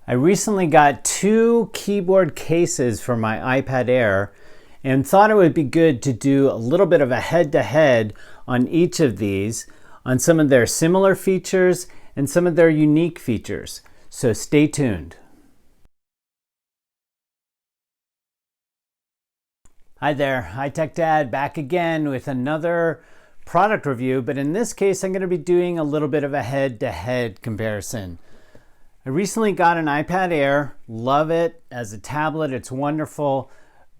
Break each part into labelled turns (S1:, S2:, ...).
S1: I recently got two keyboard cases for my iPad Air and thought it would be good to do a little bit of a head-to-head on each of these, on some of their similar features and some of their unique features. So stay tuned. Hi there, HighTechDad back again with another product review, but in this case I'm going to be doing a little bit of a head-to-head comparison. I recently got an iPad Air, love it as a tablet, it's wonderful,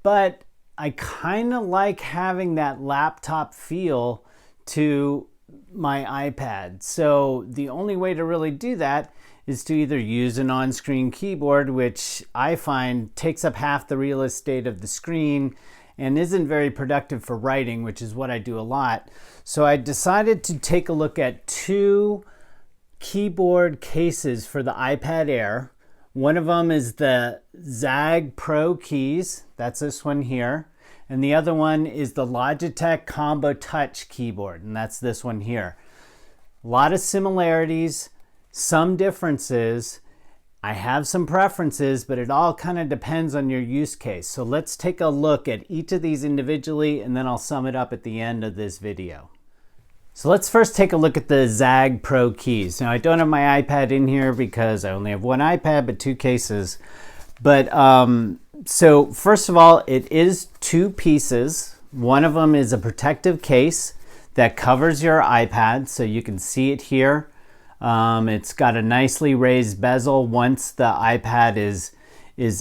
S1: but I kind of like having that laptop feel to my iPad. So the only way to really do that is to either use an on-screen keyboard, which I find takes up half the real estate of the screen and isn't very productive for writing, which is what I do a lot. So I decided to take a look at two keyboard cases for the iPad Air. One of them is the Zagg Pro Keys, that's this one here, and the other one is the Logitech Combo Touch keyboard, and that's this one here. A lot of similarities, some differences. I have some preferences, but it all kind of depends on your use case. So let's take a look at each of these individually, and then I'll sum it up at the end of this video. So let's first take a look at the Zagg Pro Keys. Now I don't have my iPad in here because I only have one iPad but two cases. But so first of all, it is two pieces. One of them is a protective case that covers your iPad, so you can see it here. It's got a nicely raised bezel once the iPad is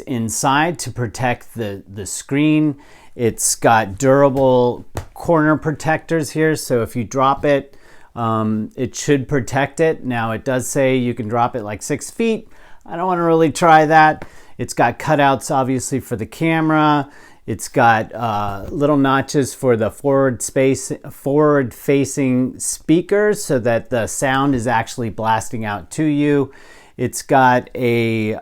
S1: inside to protect the screen. It's got durable corner protectors here, so if you drop it, it should protect it. Now it does say you can drop it like 6 feet. I don't want to really try that. It's got cutouts obviously for the camera. It's got little notches for the forward-facing speakers so that the sound is actually blasting out to you. It's got a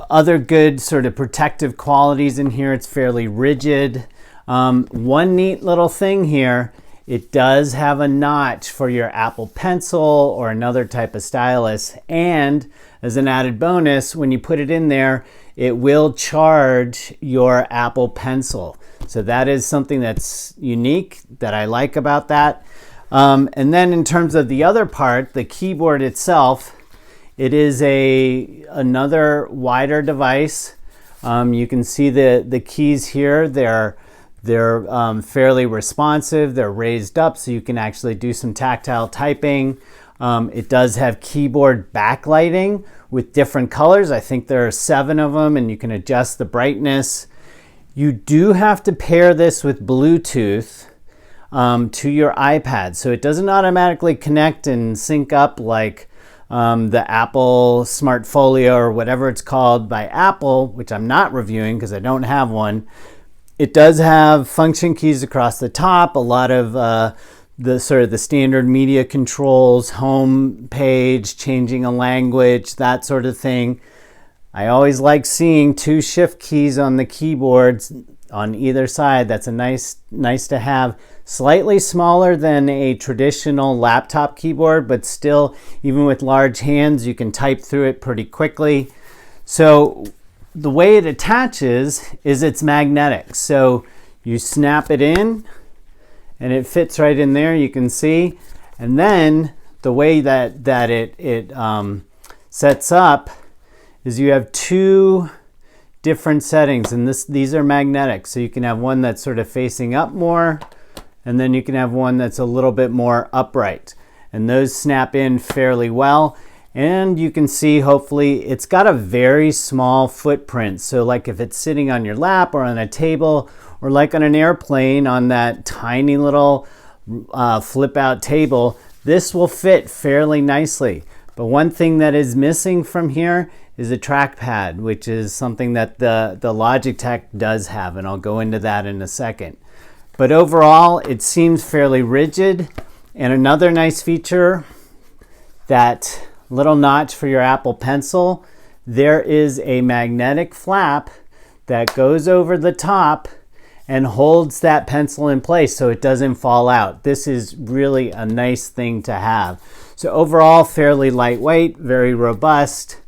S1: other good sort of protective qualities in here. It's fairly rigid. One neat little thing here, it does have a notch for your Apple Pencil or another type of stylus, and as an added bonus, when you put it in there, it will charge your Apple Pencil. So that is something that's unique that I like about that. And then in terms of the other part, the keyboard itself, it is another wider device. You can see the keys here. They're fairly responsive. They're raised up so you can actually do some tactile typing. It does have keyboard backlighting with different colors. I think there are 7 of them, and you can adjust the brightness. You do have to pair this with Bluetooth to your iPad, so it doesn't automatically connect and sync up like the Apple Smartfolio or whatever it's called by Apple, which I'm not reviewing because I don't have one. It does have function keys across the top, a lot of the standard media controls, home page, changing a language, that sort of thing. I always like seeing 2 shift keys on the keyboards on either side. That's a nice to have. Slightly smaller than a traditional laptop keyboard, but still, even with large hands, you can type through it pretty quickly. So the way it attaches is it's magnetic. So you snap it in and it fits right in there, you can see. And then the way that it sets up is you have 2 different settings, and these are magnetic. So you can have one that's sort of facing up more, and then you can have one that's a little bit more upright. And those snap in fairly well. And you can see, hopefully, it's got a very small footprint. So like if it's sitting on your lap or on a table, or like on an airplane on that tiny little flip out table, this will fit fairly nicely. But one thing that is missing from here is a trackpad, which is something that the Logitech does have, and I'll go into that in a second. But overall, it seems fairly rigid. And another nice feature, that little notch for your Apple Pencil, there is a magnetic flap that goes over the top and holds that pencil in place so it doesn't fall out. This is really a nice thing to have. So overall, fairly lightweight, very robust.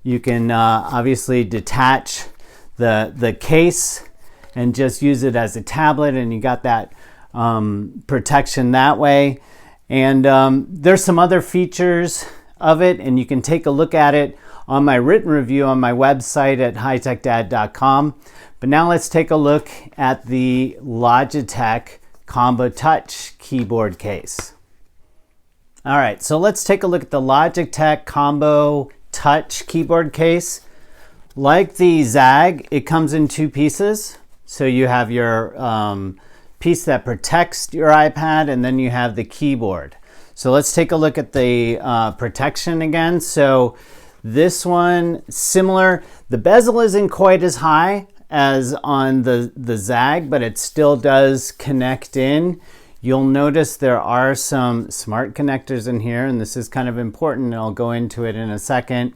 S1: You can obviously detach the case and just use it as a tablet, and you got that protection that way. And there's some other features of it, and you can take a look at it on my written review on my website at HighTechDad.com. But now let's take a look at the Logitech Combo Touch keyboard case. All right, so let's take a look at the Logitech Combo Touch keyboard case. Like the Zagg, it comes in two pieces. So you have your piece that protects your iPad, and then you have the keyboard. So let's take a look at the protection again. So this one, similar. The bezel isn't quite as high as on the Zagg, but it still does connect in. You'll notice there are some smart connectors in here, and this is kind of important, and I'll go into it in a second.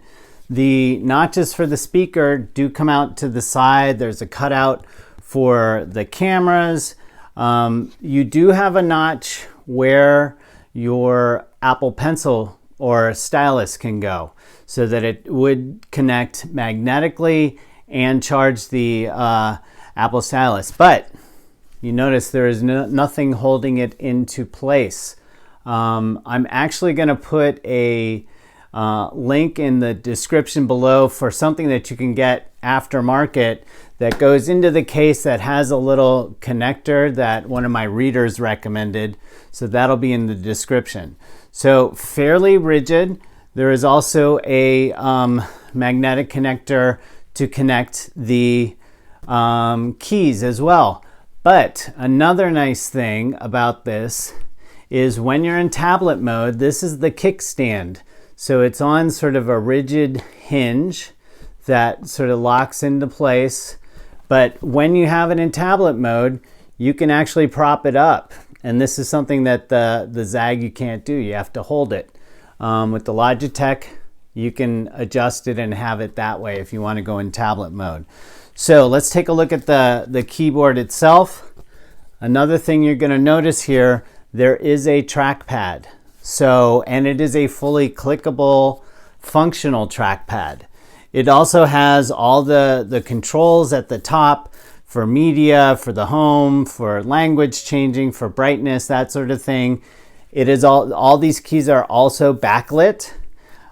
S1: The notches for the speaker do come out to the side. There's a cutout for the cameras. You do have a notch where your Apple Pencil or stylus can go, so that it would connect magnetically and charge the Apple stylus. But you notice there is nothing holding it into place. I'm actually going to put a link in the description below for something that you can get aftermarket that goes into the case that has a little connector that one of my readers recommended. So that'll be in the description. So fairly rigid. There is also a magnetic connector to connect the keys as well. But another nice thing about this is when you're in tablet mode, this is the kickstand. So it's on sort of a rigid hinge that sort of locks into place. But when you have it in tablet mode, you can actually prop it up. And this is something that the Zagg you can't do. You have to hold it. With the Logitech, you can adjust it and have it that way if you want to go in tablet mode. So let's take a look at the keyboard itself. Another thing you're going to notice here, there is a trackpad. So, and it is a fully clickable, functional trackpad. It also has all the controls at the top for media, for the home, for language changing, for brightness, that sort of thing. It is all these keys are also backlit,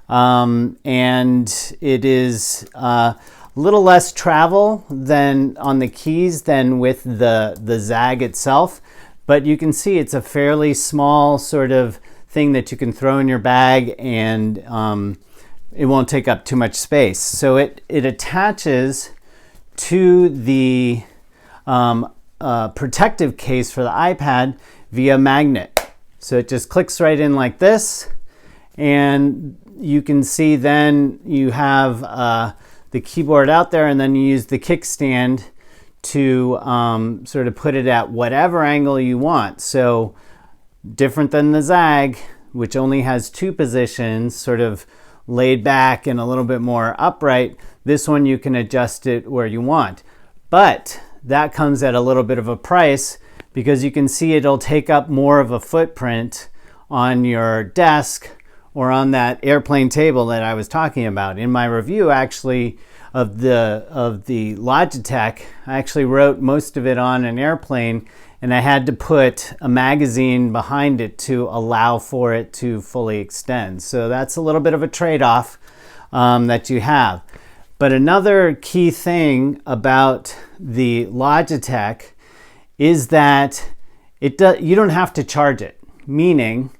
S1: and it is a little less travel than on the keys than with the Zagg itself. But you can see it's a fairly small sort of thing that you can throw in your bag, and it won't take up too much space. So it attaches to the protective case for the iPad via magnet. So it just clicks right in like this, and you can see then you have the keyboard out there, and then you use the kickstand to sort of put it at whatever angle you want. So different than the Zagg, which only has two positions, sort of laid back and a little bit more upright. This one you can adjust it where you want. But that comes at a little bit of a price, because you can see it'll take up more of a footprint on your desk or on that airplane table that I was talking about. In my review actually of the Logitech, I actually wrote most of it on an airplane, and I had to put a magazine behind it to allow for it to fully extend. So that's a little bit of a trade-off that you have. But another key thing about the Logitech is that you don't have to charge it. Meaning,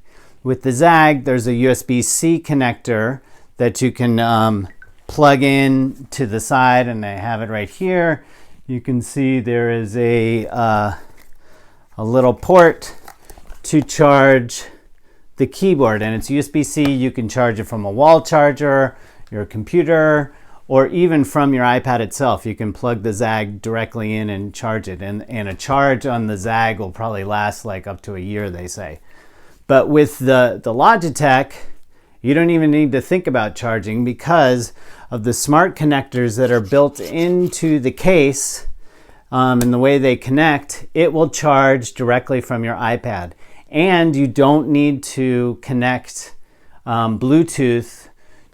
S1: with the Zagg, there's a USB-C connector that you can plug in to the side, and I have it right here. You can see there is a little port to charge the keyboard, and it's USB-C. You can charge it from a wall charger, your computer, or even from your iPad itself. You can plug the Zagg directly in and charge it. And a charge on the Zagg will probably last like up to a year, they say. But with the Logitech, you don't even need to think about charging, because of the smart connectors that are built into the case and the way they connect, it will charge directly from your iPad. And you don't need to connect Bluetooth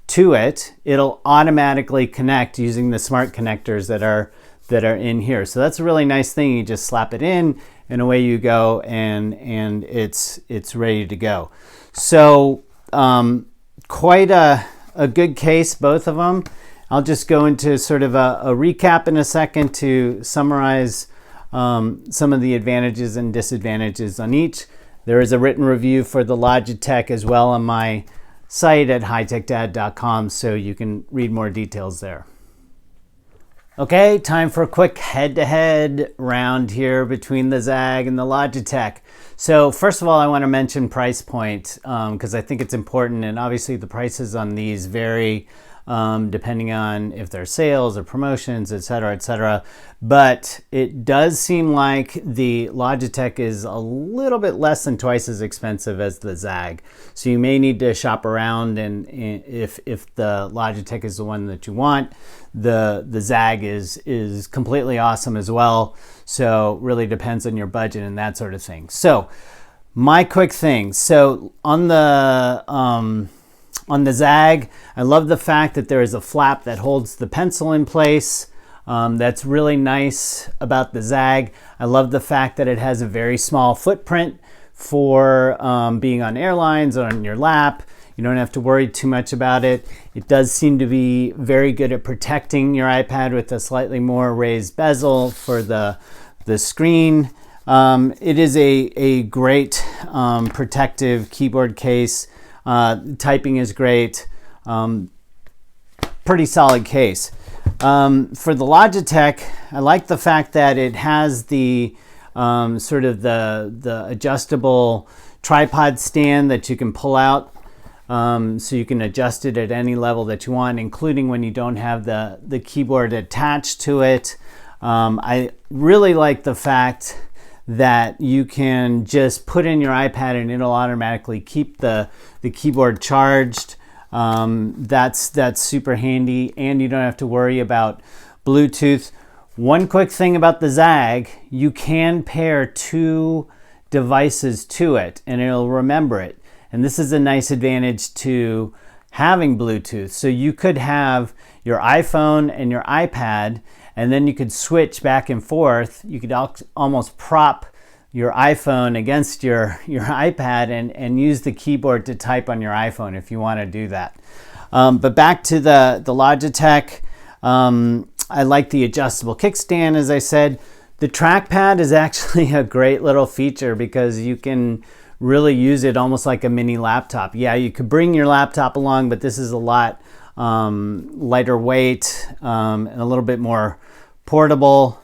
S1: to it. It'll automatically connect using the smart connectors that are in here. So that's a really nice thing. You just slap it in and away you go, and it's ready to go. So quite a good case, both of them. I'll just go into sort of a recap in a second to summarize some of the advantages and disadvantages on each. There is a written review for the Logitech as well on my site at HighTechDad.com, so you can read more details there. Okay, time for a quick head-to-head round here between the Zagg and the Logitech. So first of all, I want to mention price point because I think it's important, and obviously the prices on these vary depending on if there's sales or promotions, etc., etc. But it does seem like the Logitech is a little bit less than twice as expensive as the Zagg. So you may need to shop around, and if the Logitech is the one that you want, the Zagg is completely awesome as well. So really depends on your budget and that sort of thing. So my quick thing. So on the Zagg, I love the fact that there is a flap that holds the pencil in place. That's really nice about the Zagg. I love the fact that it has a very small footprint for being on airlines or on your lap. You don't have to worry too much about it. It does seem to be very good at protecting your iPad with a slightly more raised bezel for the screen. It is a great protective keyboard case. Typing is great. Pretty solid case. For the Logitech, I like the fact that it has the sort of the adjustable tripod stand that you can pull out, so you can adjust it at any level that you want, including when you don't have the keyboard attached to it. I really like the fact that you can just put in your iPad and it'll automatically keep the keyboard charged. That's super handy, and you don't have to worry about Bluetooth. One quick thing about the Zagg, you can pair two devices to it and it'll remember it. And this is a nice advantage to having Bluetooth. So you could have your iPhone and your iPad, and then you could switch back and forth. You could almost prop your iPhone against your iPad and use the keyboard to type on your iPhone if you want to do that. But back to the Logitech, I like the adjustable kickstand, as I said. The trackpad is actually a great little feature because you can really use it almost like a mini laptop. Yeah, you could bring your laptop along, but this is a lot lighter weight and a little bit more portable.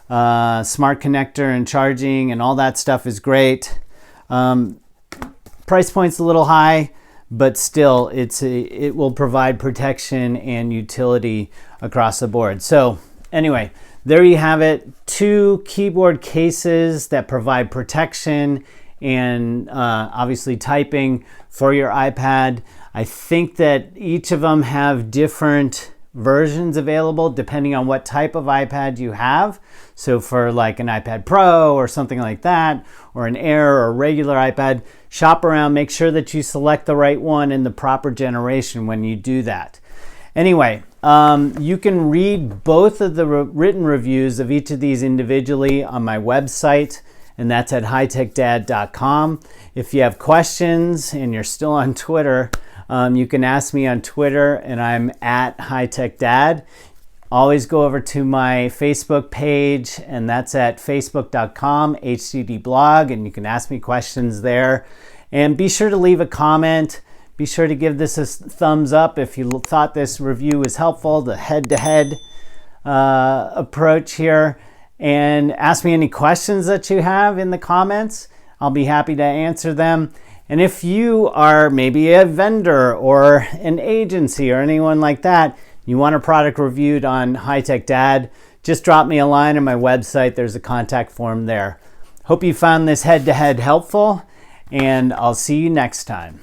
S1: Smart connector and charging and all that stuff is great. Price point's a little high, but still it will provide protection and utility across the board. So anyway, there you have it. Two keyboard cases that provide protection and obviously typing for your iPad. I think that each of them have different versions available depending on what type of iPad you have. So for like an iPad Pro or something like that, or an Air or a regular iPad, shop around, make sure that you select the right one in the proper generation when you do that. Anyway, you can read both of the written reviews of each of these individually on my website, and that's at HighTechDad.com. If you have questions and you're still on Twitter, you can ask me on Twitter, and I'm at HighTechDad. Always go over to my Facebook page, and that's at facebook.com, HTDblog, and you can ask me questions there. And be sure to leave a comment. Be sure to give this a thumbs up if you thought this review was helpful, the head-to-head approach here. And ask me any questions that you have in the comments. I'll be happy to answer them. And if you are maybe a vendor or an agency or anyone like that, you want a product reviewed on HighTechDad, just drop me a line on my website. There's a contact form there. Hope you found this head-to-head helpful, and I'll see you next time.